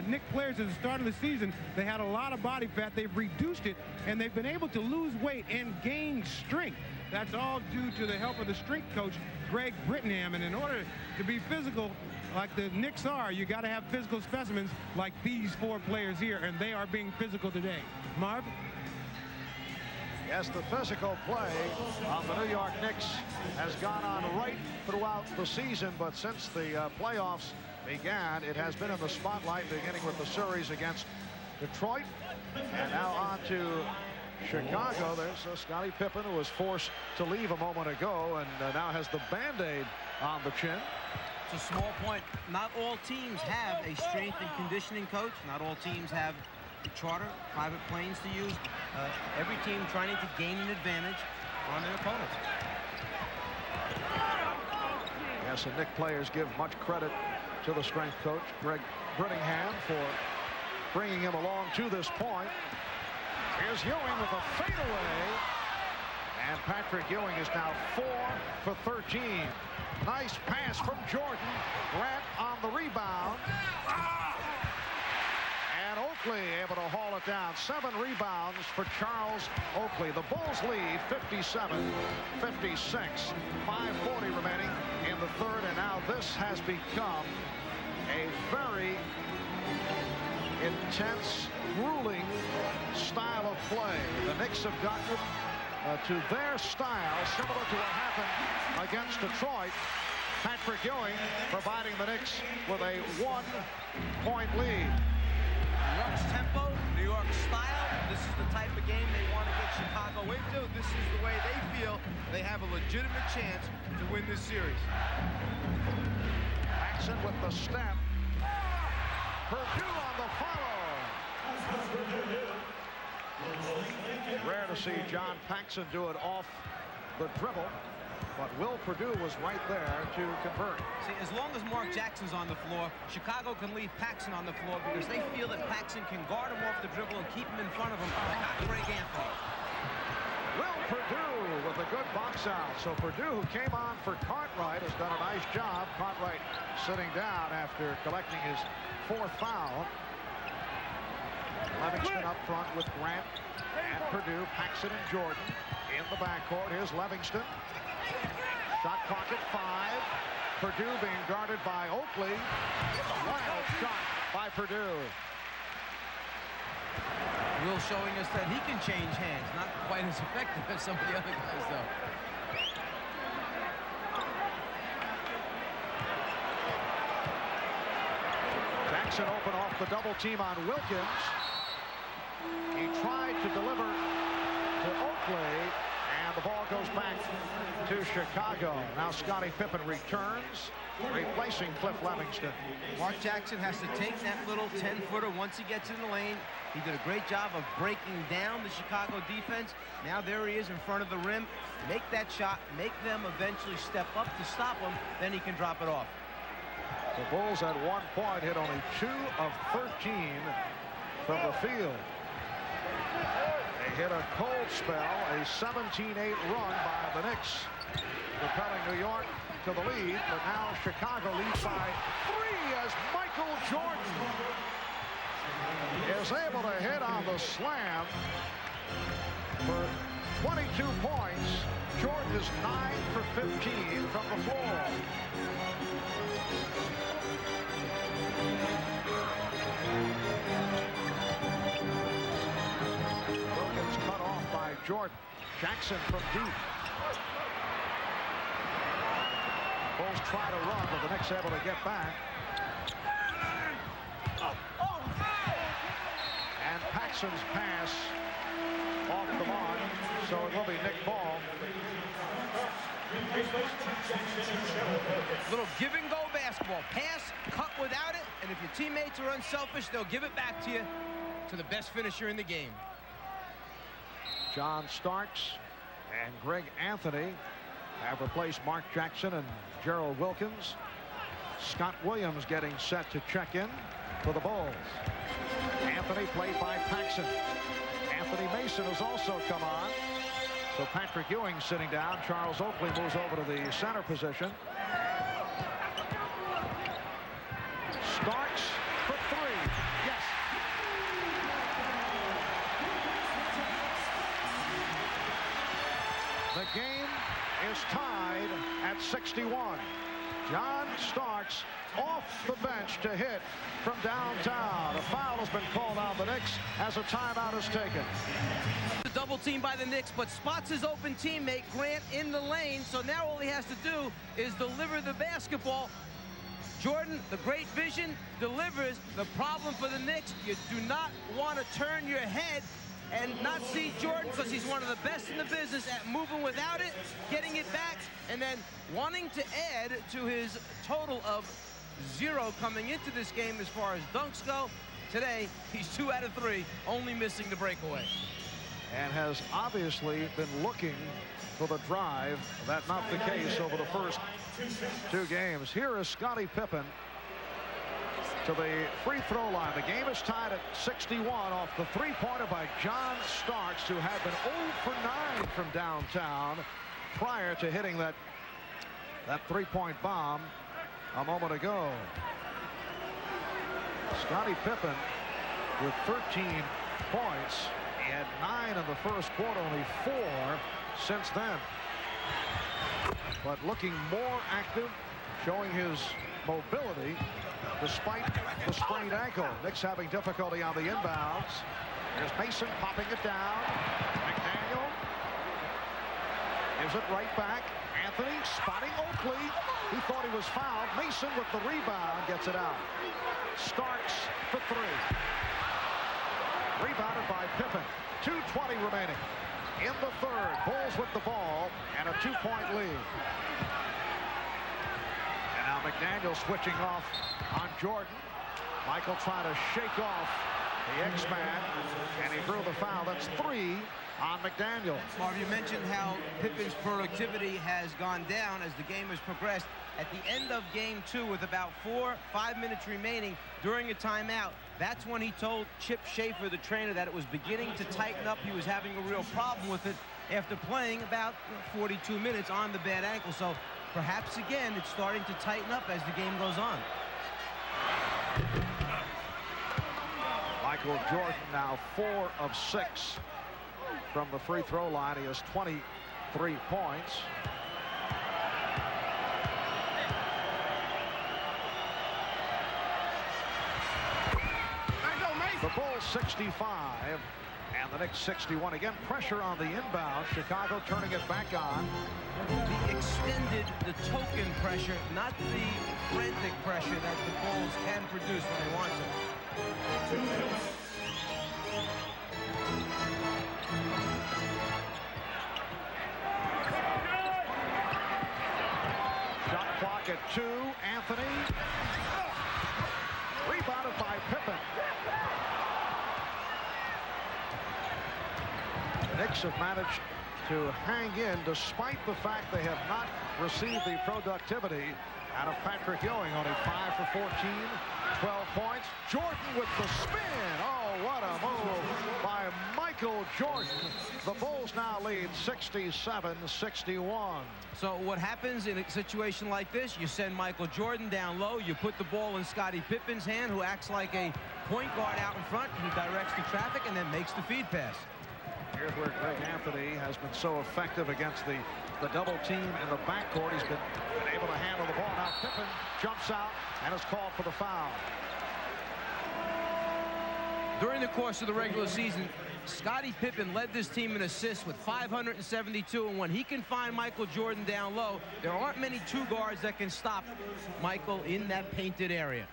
Knicks players at the start of the season, they had a lot of body fat. They've reduced it, and they've been able to lose weight and gain strength. That's all due to the help of the strength coach, Greg Brittingham. And in order to be physical like the Knicks are, you got to have physical specimens like these 4 players here, and they are being physical today. Marv? Yes, the physical play of the New York Knicks has gone on right throughout the season, but since the playoffs began, it has been in the spotlight, beginning with the series against Detroit, and now on to Chicago. There's Scottie Pippen, who was forced to leave a moment ago, and now has the Band-Aid on the chin. It's a small point. Not all teams have a strength and conditioning coach. Not all teams have charter private planes to use. Every team trying to gain an advantage on their opponents. Yes, and Knicks players give much credit to the strength coach, Greg Brittingham, for bringing him along to this point. Here's Ewing with a fadeaway, and Patrick Ewing is now 4 for 13. Nice pass from Jordan. Grant on the rebound. And Oakley able to haul it down. 7 rebounds for Charles Oakley. The Bulls lead 57-56. 5:40 remaining in the third, and now this has become a very intense, grueling style of play. The Knicks have gotten to their style, similar to what happened against Detroit. Patrick Ewing providing the Knicks with a 1-point lead. New York's tempo, New York's style. This is the type of game they want to get Chicago into. This is the way they feel they have a legitimate chance to win this series. Paxson with the step. Purdue on the follow. Rare to see John Paxson do it off the dribble, but Will Purdue was right there to convert. See, as long as Mark Jackson's on the floor, Chicago can leave Paxson on the floor because they feel that Paxson can guard him off the dribble and keep him in front of him like Greg Anthony. Will Purdue with a good box out. So Purdue, who came on for Cartwright, has done a nice job. Cartwright sitting down after collecting his 4th foul. Livingston up front with Grant and Purdue. Paxson and Jordan in the backcourt. Here's Livingston. Shot clock at 5. Purdue being guarded by Oakley. Wild shot by Purdue. Will showing us that he can change hands. Not quite as effective as some of the other guys, though. Jackson open off the double team on Wilkins. He tried to deliver to Oakley, and the ball goes back to Chicago. Now Scottie Pippen returns, replacing Cliff Livingston. Mark Jackson has to take that little 10-footer once he gets in the lane. He did a great job of breaking down the Chicago defense. Now there he is in front of the rim. Make that shot, make them eventually step up to stop him, then he can drop it off. The Bulls at 1 point hit only 2 of 13 from the field. They hit a cold spell, a 17-8 run by the Knicks, propelling New York to the lead, but now Chicago leads by 3 as Michael Jordan is able to hit on the slam for 22 points. Jordan is 9 for 15 from the floor. Wilkins cut off by Jordan. Jackson from deep. Bulls try to run, but the Knicks able to get back. And Paxson's pass off the mark, so it will be Nick Ball. Little give-and-go basketball. Pass, cut without it, and if your teammates are unselfish, they'll give it back to you, to the best finisher in the game. John Starks and Greg Anthony have replaced Mark Jackson and Gerald Wilkins. Scott Williams getting set to check in for the Bulls. Anthony played by Paxson. Anthony Mason has also come on. So Patrick Ewing sitting down. Charles Oakley moves over to the center position. Starks for 3. is tied at 61. John Starks off the bench to hit from downtown. A foul has been called on the Knicks as a timeout is taken. The double team by the Knicks, but spots his open teammate Grant in the lane. So now all he has to do is deliver the basketball. Jordan, the great vision, delivers. The problem for the Knicks, you do not want to turn your head and not see Jordan, because he's one of the best in the business at moving without it, getting it back, and then wanting to add to his total of 0 coming into this game as far as dunks go. Today, he's 2 out of 3, only missing the breakaway. And has obviously been looking for the drive. That's not the case over the first 2 games. Here is Scottie Pippen to the free throw line. The game is tied at 61 off the three-pointer by John Starks, who had been 0 for 9 from downtown prior to hitting that three-point bomb a moment ago. Scottie Pippen with 13 points. He had 9 in the first quarter, only 4 since then. But looking more active, showing his mobility despite the sprained ankle. Knicks having difficulty on the inbounds. There's Mason popping it down. McDaniel gives it right back. Anthony spotting Oakley. He thought he was fouled. Mason with the rebound gets it out. Starks for 3. Rebounded by Pippen. 2:20 remaining in the third. Bulls with the ball and a 2-point lead. And now McDaniel switching off on Jordan. Michael trying to shake off the X-Man, and he drew the foul. That's 3 on McDaniel. Marv, you mentioned how Pippen's productivity has gone down as the game has progressed. At the end of game 2, with about 4-5 minutes remaining during a timeout, that's when he told Chip Schaefer, the trainer, that it was beginning to tighten up. He was having a real problem with it after playing about 42 minutes on the bad ankle. So perhaps again it's starting to tighten up as the game goes on. Michael Jordan now 4 of 6 from the free throw line. He has 23 points. The Bulls 65 and the Knicks 61. Again, pressure on the inbound. Chicago turning it back on. The extended, the token pressure, not the frantic pressure that the Bulls can produce when they want to. Shot clock at 2. Anthony. Rebounded by Pippen. The Knicks have managed to hang in despite the fact they have not received the productivity out of Patrick Ewing. Only 5 for 14, 12 points. Jordan with the spin. Oh, what a move by Michael Jordan. The Bulls now lead 67-61. So what happens in a situation like this, you send Michael Jordan down low, you put the ball in Scottie Pippen's hand, who acts like a point guard out in front, who directs the traffic and then makes the feed pass. Here's where Greg Anthony has been so effective against the double team in the backcourt. He's been able to handle the ball. Now Pippen jumps out and is called for the foul. During the course of the regular season, Scottie Pippen led this team in assists with 572, and when he can find Michael Jordan down low, there aren't many 2 guards that can stop Michael in that painted area.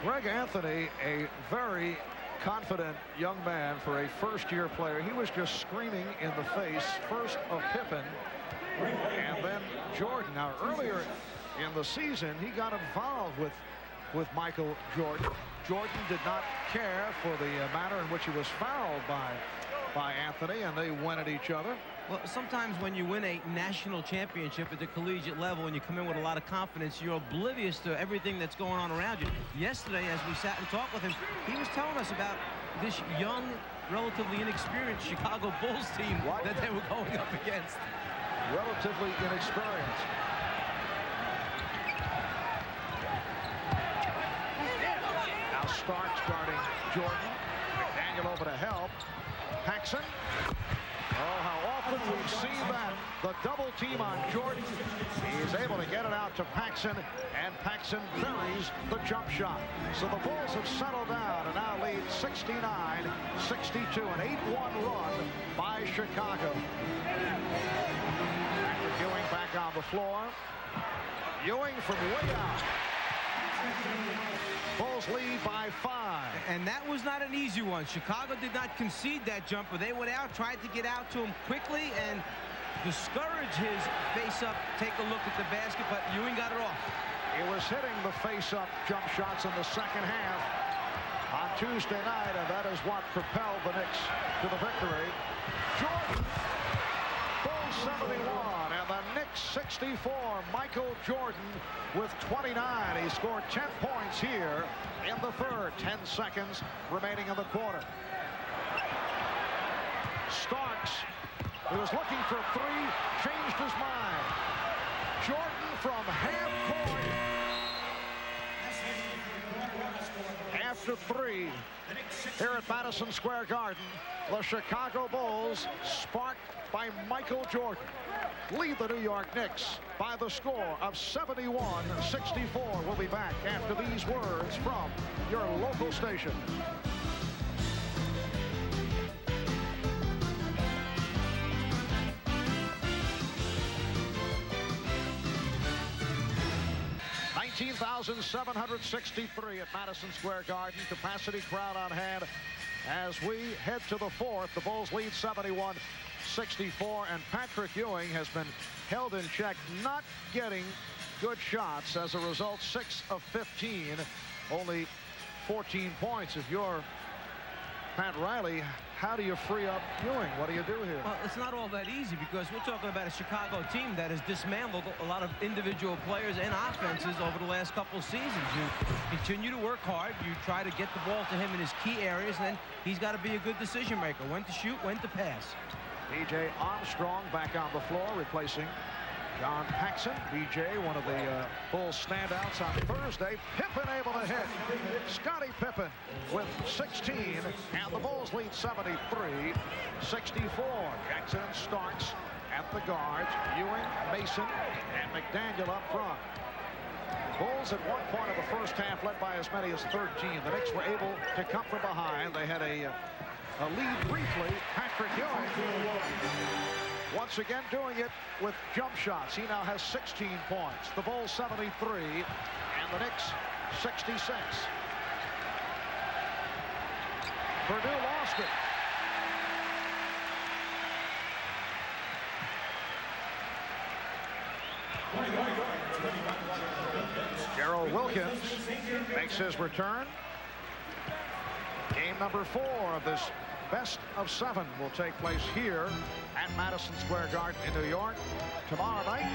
Greg Anthony, a very confident young man for a first-year player. He was just screaming in the face first of Pippen and then Jordan. Now earlier in the season he got involved with Michael Jordan. Jordan did not care for the manner in which he was fouled by Anthony, and they went at each other. Well, sometimes when you win a national championship at the collegiate level and you come in with a lot of confidence, you're oblivious to everything that's going on around you. Yesterday, as we sat and talked with him, he was telling us about this young, relatively inexperienced Chicago Bulls team that they were going up against. Relatively inexperienced. Now Starks guarding Jordan. McDaniel over to help. Paxson. Oh, how often we've seen that. The double team on Jordan. He's able to get it out to Paxson, and Paxson buries the jump shot. So the Bulls have settled down and now lead 69-62, an 8-1 run by Chicago. Patrick Ewing back on the floor. Ewing from way out. Bulls lead by 5. And that was not an easy one. Chicago did not concede that jumper. They went out, tried to get out to him quickly and discourage his face-up, take a look at the basket, but Ewing got it off. He was hitting the face-up jump shots in the second half on Tuesday night, and that is what propelled the Knicks to the victory. Jordan, Bulls 71, and the Knicks 64. Michael Jordan with 29. He scored 10 points here in the third. 10 seconds remaining in the quarter. Starks, who was looking for a three, changed his mind. Jordan from half court. After three, here at Madison Square Garden, the Chicago Bulls, sparked by Michael Jordan, lead the New York Knicks by the score of 71-64. We'll be back after these words from your local station. $19,763 at Madison Square Garden. Capacity crowd on hand as we head to the fourth. The Bulls lead 71-64, and Patrick Ewing has been held in check, not getting good shots. As a result, 6 of 15, only 14 points. If you're Pat Riley, how do you free up Ewing? What do you do here? Well, it's not all that easy because we're talking about a Chicago team that has dismantled a lot of individual players and offenses over the last couple of seasons. You continue to work hard. You try to get the ball to him in his key areas, and then he's got to be a good decision maker. When to shoot, when to pass. B.J. Armstrong back on the floor, replacing John Paxson. B.J., one of the Bulls standouts on Thursday. Pippen able to hit. Scottie Pippen with 16, and the Bulls lead 73-64. Jackson and Starks at the guards. Ewing, Mason, and McDaniel up front. Bulls at one point of the first half led by as many as 13. The Knicks were able to come from behind. They had a lead briefly. Patrick Ewing once again doing it with jump shots. He now has 16 points. The Bulls 73 and the Knicks 66. Purdue lost it. Gerald Wilkins makes his return. Game number 4 of this best of 7 will take place here at Madison Square Garden in New York tomorrow night,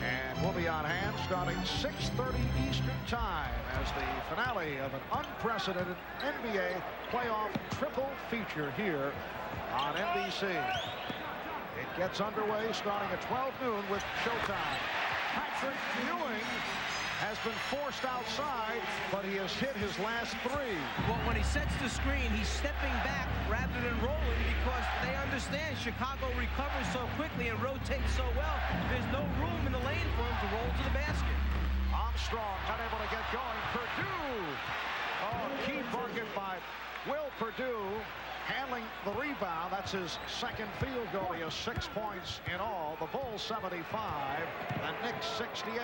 and we'll be on hand starting 6:30 Eastern Time as the finale of an unprecedented NBA playoff triple feature here on NBC. It gets underway starting at 12 noon with showtime. Patrick Ewing has been forced outside, but he has hit his last 3. Well, when he sets the screen, he's stepping back rather than rolling because they understand Chicago recovers so quickly and rotates so well. There's no room in the lane for him to roll to the basket. Armstrong unable to get going. Purdue. Oh, key bucket by Will Purdue. Handling the rebound. That's his second field goal. He has 6 points in all. The Bulls 75, the Knicks 68.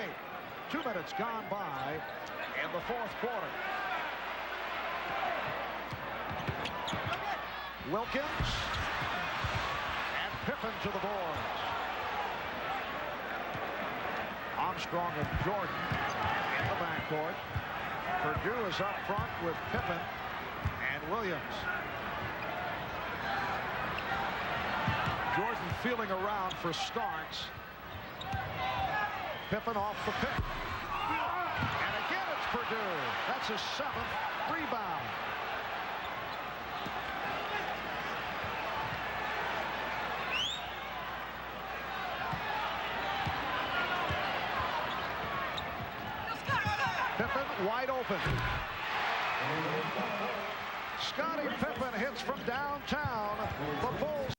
2 minutes gone by in the fourth quarter. Wilkins and Pippen to the boards. Armstrong and Jordan in the backcourt. Purdue is up front with Pippen and Williams. Jordan feeling around for Starks. Pippen off the pick. And again it's Purdue. That's his 7th rebound. Pippen wide open. Scottie Pippen hits from downtown. The